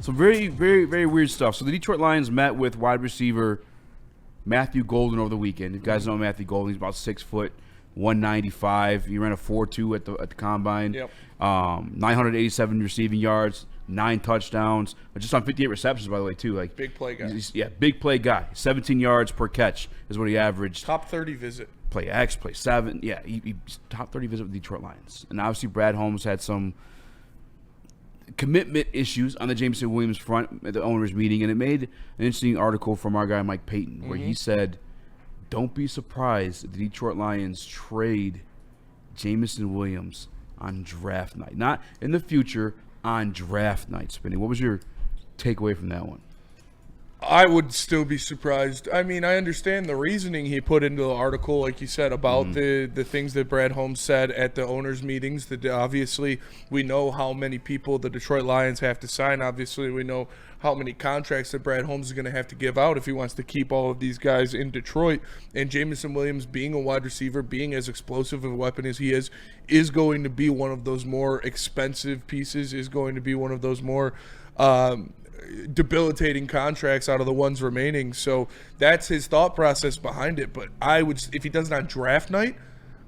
Some very, very, very weird stuff. So the Detroit Lions met with wide receiver Matthew Golden over the weekend. You guys know Matthew Golden. He's about 6 foot, 195. He ran a 4.2 at the combine. Yep. 987 receiving yards, 9 touchdowns, just on 58 receptions, by the way, too. Like big play guy. Big play guy. 17 yards per catch is what he averaged. Top 30 visit. Play X, play 7. Yeah, he's top 30 visit with the Detroit Lions. And obviously Brad Holmes had some commitment issues on the Jameson Williams front at the owners meeting, and it made an interesting article from our guy Mike Payton where he said, don't be surprised if the Detroit Lions trade Jameson Williams on draft night. Not in the future, on draft night. Spinny, what was your takeaway from that one? I would still be surprised. I mean, I understand the reasoning he put into the article, like you said, about the things that Brad Holmes said at the owners' meetings. That obviously, we know how many people the Detroit Lions have to sign. Obviously, we know how many contracts that Brad Holmes is going to have to give out if he wants to keep all of these guys in Detroit. And Jameson Williams, being a wide receiver, being as explosive of a weapon as he is going to be one of those more expensive pieces, is going to be one of those more debilitating contracts out of the ones remaining. So that's his thought process behind it. But I would, if he does it on draft night,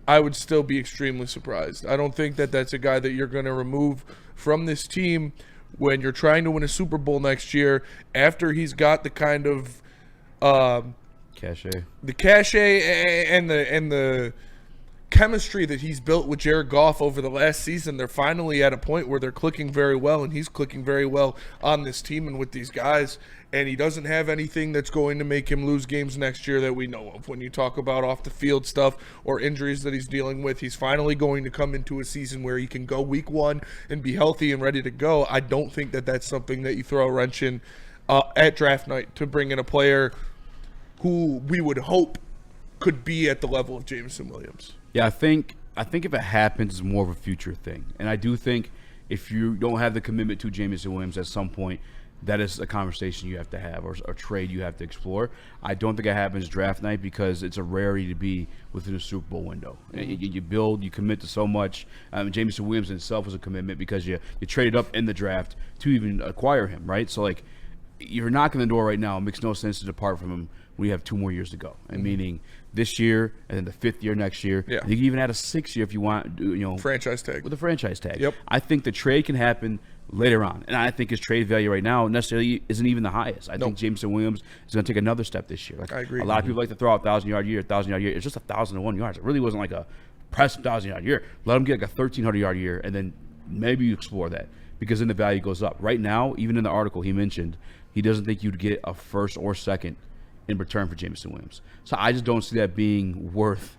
I would still be extremely surprised. I don't think that that's a guy that you're going to remove from this team when you're trying to win a Super Bowl next year after he's got the kind of cachet and the chemistry that he's built with Jared Goff over the last season. They're finally at a point where they're clicking very well, and he's clicking very well on this team and with these guys, and he doesn't have anything that's going to make him lose games next year that we know of. When you talk about off the field stuff or injuries that he's dealing with, he's finally going to come into a season where he can go week 1 and be healthy and ready to go. I don't think that that's something that you throw a wrench in at draft night to bring in a player who we would hope could be at the level of Jameson Williams. Yeah, I think if it happens, it's more of a future thing. And I do think if you don't have the commitment to Jameson Williams at some point, that is a conversation you have to have or a trade you have to explore. I don't think it happens draft night because it's a rarity to be within a Super Bowl window. You build, you commit to so much. Jameson Williams himself was a commitment because you traded up in the draft to even acquire him, right? So, like, you're knocking the door right now. It makes no sense to depart from him when you have 2 more years to go. And meaning this year and then the 5th year next year. Yeah. You can even add a 6th year if you want, franchise tag. With a franchise tag. Yep. I think the trade can happen later on. And I think his trade value right now necessarily isn't even the highest. I think Jameson Williams is going to take another step this year. Like, I agree. A lot of people like to throw out 1,000-yard year, 1,000-yard year. It's just 1,001 yards. It really wasn't like a press 1,000-yard year. Let him get like a 1,300-yard year, and then maybe you explore that because then the value goes up. Right now, even in the article he mentioned, he doesn't think you'd get a first or second in return for Jameson Williams. So I just don't see that being worth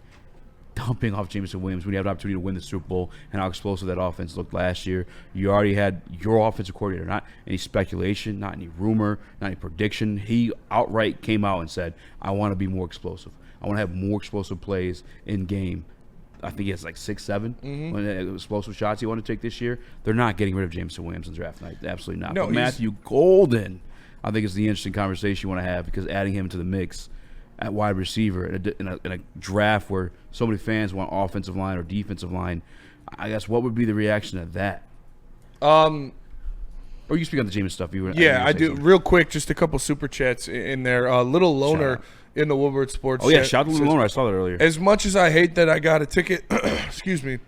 dumping off Jameson Williams when you have an opportunity to win the Super Bowl and how explosive that offense looked last year. You already had your offensive coordinator, not any speculation, not any rumor, not any prediction. He outright came out and said, I want to be more explosive. I want to have more explosive plays in game. I think he has like 6, 7 explosive shots he wanted to take this year. They're not getting rid of Jameson Williams in draft night. Absolutely not. No, but Matthew Golden, I think, is the interesting conversation you want to have because adding him to the mix at wide receiver in a draft where so many fans want offensive line or defensive line, I guess what would be the reaction to that? Or you speak on the Jameson stuff. I do. Something. Real quick, just a couple super chats in there. Little Loner in the Woodward Sports chat. Shout out to Little Loner. I saw that earlier. As much as I hate that I got a ticket, excuse me,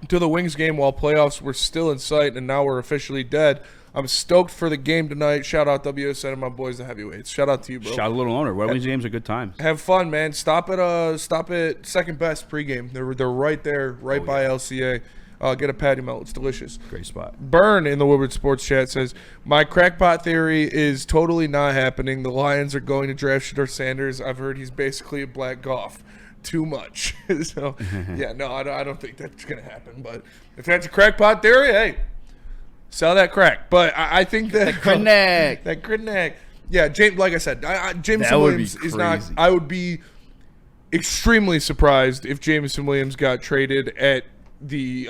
to the Wings game while playoffs were still in sight and now we're officially dead, I'm stoked for the game tonight. Shout out WSN and my boys, the heavyweights. Shout out to you, bro. Shout out to Little Owner. Red Wings games are good times. Have fun, man. Stop at Second Best pregame. They're right there, by LCA. Get a patty melt. It's delicious. Great spot. Burn in the Woodward Sports chat says, my crackpot theory is totally not happening. The Lions are going to draft Shedeur Sanders. I've heard he's basically a Black Goff. Too much. So, yeah, no, I don't think that's going to happen. But if that's a crackpot theory, hey, sell that crack. But I think that that Crinnack. Yeah, like I said, Jameson Williams is not. I would be extremely surprised if Jameson Williams got traded at the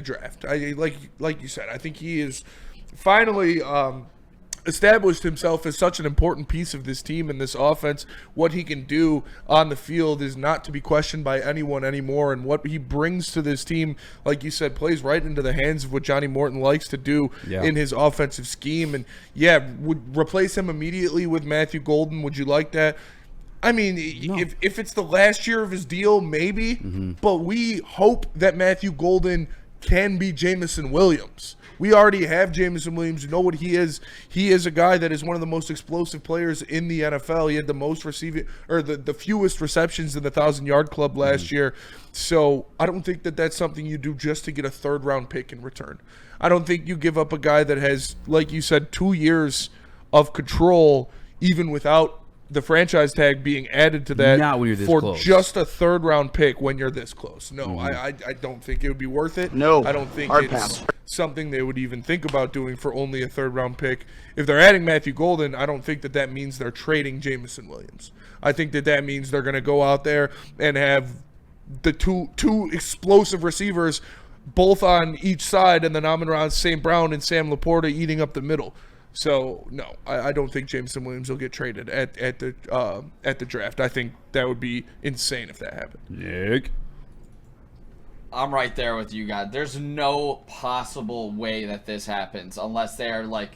draft. Like you said, I think he is finally established himself as such an important piece of this team and this offense. What he can do on the field is not to be questioned by anyone anymore, and what he brings to this team, like you said, plays right into the hands of what Johnny Morton likes to do in his offensive scheme. And would replace him immediately with Matthew Golden. Would you like that? I mean, no. If it's the last year of his deal, maybe, but we hope that Matthew Golden can be Jameson Williams. We already have Jameson Williams. You know what he is. He is a guy that is one of the most explosive players in the NFL. He had the most receiving, or the fewest receptions in the 1,000-yard club last year. So I don't think that that's something you do just to get a third-round pick in return. I don't think you give up a guy that has, like you said, 2 years of control, even without the franchise tag being added to that, not when you're this for close. Just a third-round pick when you're this close. No, I don't think it would be worth it. No, I don't think it's something they would even think about doing for only a third-round pick. If they're adding Matthew Golden, I don't think that means they're trading Jameson Williams. I think that means they're going to go out there and have the two explosive receivers, both on each side, and then Amon-Ra, St. Brown, and Sam Laporta eating up the middle. So no, I don't think Jameson Williams will get traded at the draft. I think that would be insane if that happened. Nick, I'm right there with you guys. There's no possible way that this happens unless they are like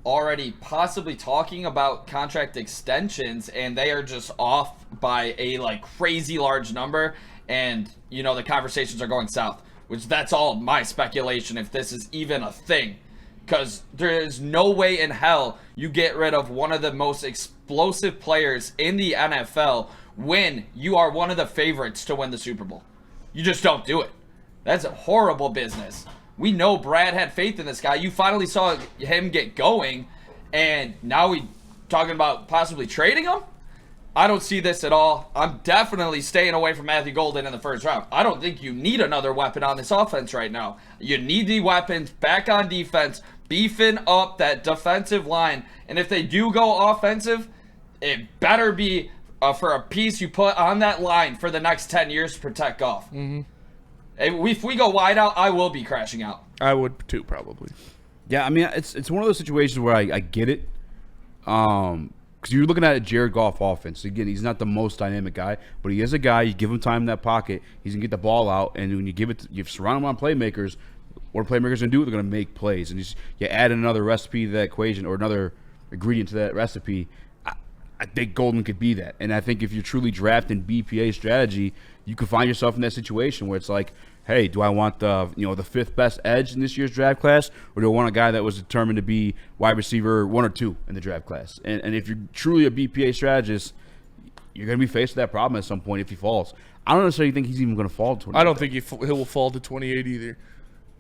already possibly talking about contract extensions and they are just off by a like crazy large number, and you know the conversations are going south. Which that's all my speculation if this is even a thing. Because there is no way in hell you get rid of one of the most explosive players in the NFL when you are one of the favorites to win the Super Bowl. You just don't do it. That's a horrible business. We know Brad had faith in this guy. You finally saw him get going, and now we talking about possibly trading him? I don't see this at all. I'm definitely staying away from Matthew Golden in the first round. I don't think you need another weapon on this offense right now. You need the weapons back on defense, beefing up that defensive line. And if they do go offensive, it better be for a piece you put on that line for the next 10 years to protect Goff. If we go wide out, I will be crashing out. I would too, probably. Yeah, I mean, it's one of those situations where I get it. Because you're looking at a Jared Goff offense. Again, he's not the most dynamic guy, but he is a guy. You give him time in that pocket, he's going to get the ball out. And when you give it, you surround him on playmakers, what are playmakers going to do? They're going to make plays. And you add another recipe to that equation or another ingredient to that recipe. I think Golden could be that. And I think if you're truly drafting BPA strategy, you could find yourself in that situation where it's like, hey, do I want the fifth best edge in this year's draft class, or do I want a guy that was determined to be wide receiver 1 or 2 in the draft class? And if you're truly a BPA strategist, you're going to be faced with that problem at some point if he falls. I don't necessarily think he's even going to fall to 28. I don't think he will fall to 28 either,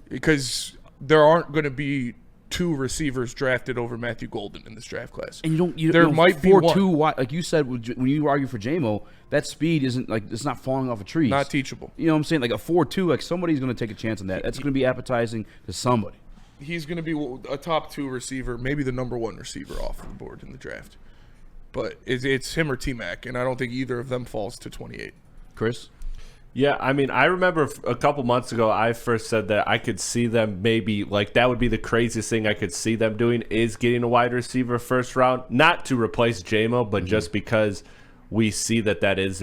because there aren't going to be 2 receivers drafted over Matthew Golden in this draft class. And there might be 4-2, like you said when you argue for JMO, that speed isn't like it's not falling off a tree. Not teachable. You know what I'm saying? Like a 4-2, like somebody's going to take a chance on that. That's going to be appetizing to somebody. He's going to be a top 2 receiver, maybe the number 1 receiver off the board in the draft. But it's him or T-Mac, and I don't think either of them falls to 28. Chris? Yeah, I mean, I remember a couple months ago, I first said that I could see them maybe, like, that would be the craziest thing I could see them doing is getting a wide receiver first round, not to replace JMO, but just because we see that is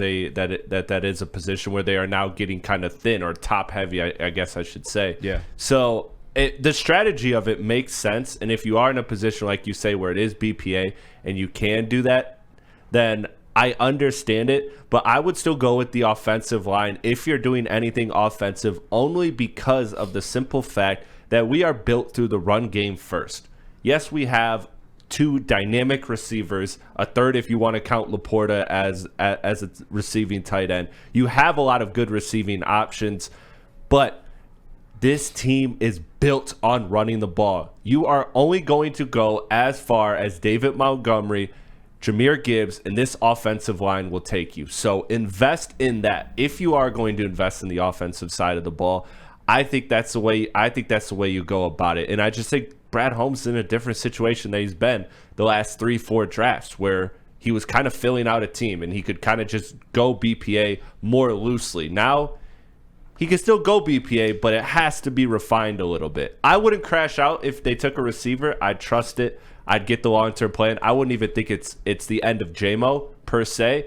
a position where they are now getting kind of thin or top heavy, I guess I should say. Yeah. So the strategy of it makes sense, and if you are in a position like you say where it is BPA and you can do that, then I understand it, but I would still go with the offensive line if you're doing anything offensive, only because of the simple fact that we are built through the run game first. Yes, we have 2 dynamic receivers, a third if you want to count Laporta as a receiving tight end. You have a lot of good receiving options, but this team is built on running the ball. You are only going to go as far as David Montgomery, Jahmyr Gibbs, and this offensive line will take you. So invest in that. If you are going to invest in the offensive side of the ball, I think that's the way you go about it. And I just think Brad Holmes is in a different situation than he's been the last 3-4 drafts, where he was kind of filling out a team and he could kind of just go BPA more loosely. Now he can still go BPA, but it has to be refined a little bit. I wouldn't crash out if they took a receiver. I trust it. I'd get the long-term plan. I wouldn't even think it's the end of JMO per se.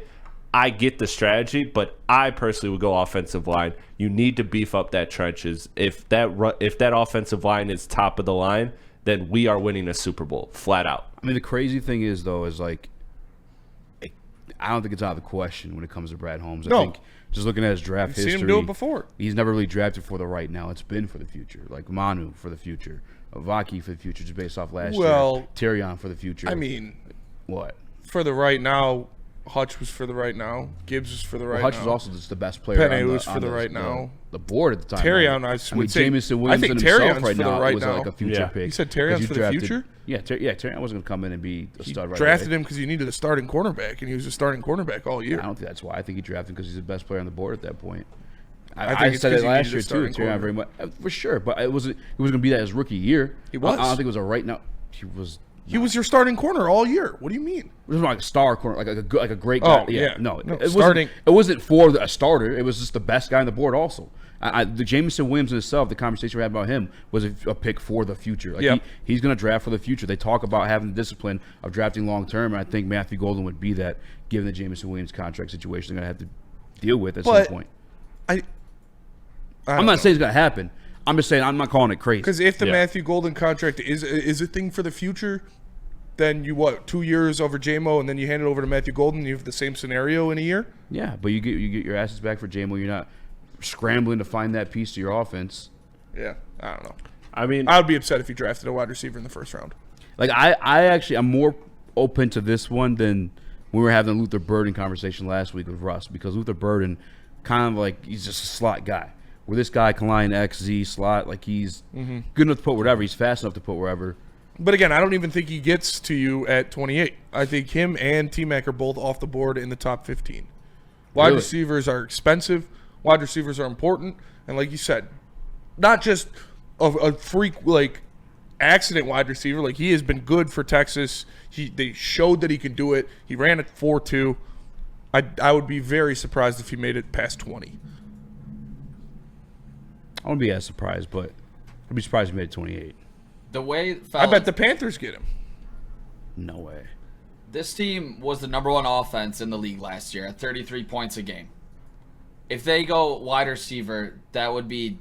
I get the strategy, but I personally would go offensive line. You need to beef up that trenches. If that offensive line is top of the line, then we are winning a Super Bowl flat out. I mean, the crazy thing is, though, is like, I don't think it's out of the question when it comes to Brad Holmes. No. I think just looking at his draft history, seen him do it before. He's never really drafted for the right now. It's been for the future, like Manu for the future, Avaki for the future, just based off last year. Tyrion for the future. I mean, what? For the right now, Hutch was for the right now. Gibbs was for the right Hutch now. was also just the best player Penny on the, was for on the right now. The board at the time. Terrion, right? I would say. Jameson I Williams think himself Terrion's right for the now right was now. like a future Yeah. pick. You said Terrion's for the drafted, future? Yeah, Terrion wasn't going to come in and be a stud right Drafted away. him because you needed a starting cornerback, and he was a starting cornerback all year. I don't think that's why. I think he drafted him because he's the best player on the board at that point. I think I it's said 'cause it he last needed year a too. starting Terrion corner. very much for sure, but it wasn't. He was going to be that his rookie year. He was. I don't think it was a right now. He was. He was your starting corner all year. What do you mean? It was like a star corner, like a great guy. Oh, yeah. No, No, it starting- wasn't for a starter. It was just the best guy on the board. Also, the Jameson Williams in itself, the conversation we had about him was a pick for the future. Like Yep. he's going to draft for the future. They talk about having the discipline of drafting long term, and I think Matthew Golden would be that, given the Jameson Williams contract situation they're going to have to deal with at some point. I'm not saying it's going to happen. I'm just saying I'm not calling it crazy. Because if the Yeah. Matthew Golden contract is a thing for the future, then you 2 years over JMO, and then you hand it over to Matthew Golden, and you have the same scenario in a year. Yeah, but you get your assets back for JMO. You're not scrambling to find that piece to your offense. Yeah, I don't know. I mean, I would be upset if he drafted a wide receiver in the first round. Like I'm more open to this one than we were having the Luther Burden conversation last week with Russ, because Luther Burden kind of like he's just a slot guy. Where this guy can line XZ slot, like he's good enough to put whatever, he's fast enough to put wherever. But again, I don't even think he gets to you at 28. I think him and T-Mac are both off the board in the top 15. Wide Really? receivers are expensive. Wide receivers are important. And like you said, not just a freak like accident wide receiver. Like he has been good for Texas. They showed that he can do it. He ran at 4.2. I would be very surprised if he made it past 20. I wouldn't be as surprised, but I'd be surprised if he made it 28. The way I bet the Panthers get him. No way. this team was the number one offense in the league last year at 33 points a game. If they go wide receiver, that would be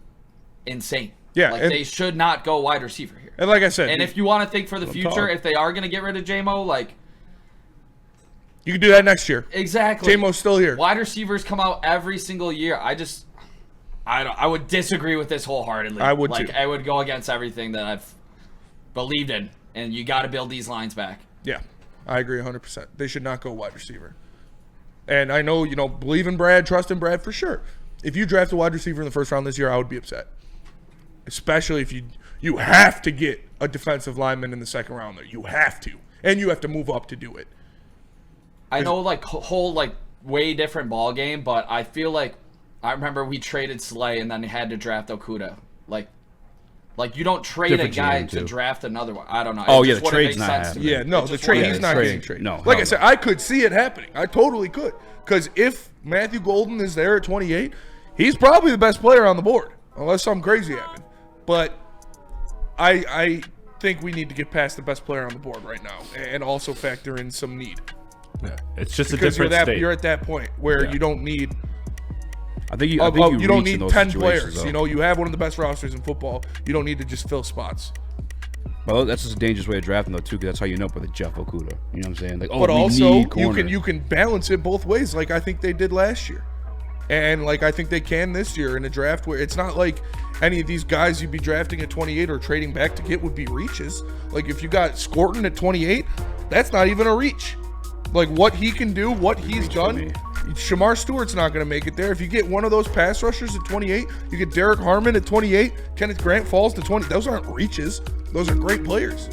insane. Yeah, like and- they should not go wide receiver here. And like I said, And if you want to think for the I'm future, talking. if they are going to get rid of JMO, like you can do that next year. exactly, JMO's still here. wide receivers come out every single year. I would disagree with this wholeheartedly. I would like too. I would go against everything that I've believed in, and you got to build these lines back. Yeah, I agree 100%. They should not go wide receiver. And I know, believe in Brad, trust in Brad for sure. If you draft a wide receiver in the first round this year, I would be upset. Especially if you have to get a defensive lineman in the second round there. You have to. And you have to move up to do it. I know, whole way different ball game, but I feel like I remember we traded Slay and then had to draft Okuda. Like you don't trade Different a guy GM to too. draft another one. I don't know. Oh, It yeah, just the wouldn't trade's make not sense to me. Yeah, no, It the just trade, wouldn't he's make not trade. getting traded. No, like hell I no. said, I could see it happening. I totally could. Because if Matthew Golden is there at 28, he's probably the best player on the board. Unless something crazy happened. But I think we need to get past the best player on the board right now. And also factor in some need. Yeah. It's just Because a different state. you're at that point where Yeah. you don't need I think you don't reach in need those 10 situations, players. though. You have one of the best rosters in football. You don't need to just fill spots. Well, that's just a dangerous way of drafting, though, too, because that's how you know with a Jeff Okuda. You know what I'm saying? Like, But we also, need corner. you can balance it both ways, like I think they did last year, and like I think they can this year in a draft where it's not like any of these guys you'd be drafting at 28 or trading back to get would be reaches. Like if you got Scorton at 28, that's not even a reach. Like what he can do, what he's done. me. Shamar Stewart's not going to make it there. If you get one of those pass rushers at 28, you get Derek Harmon at 28, Kenneth Grant falls to 20. Those aren't reaches. Those are great players.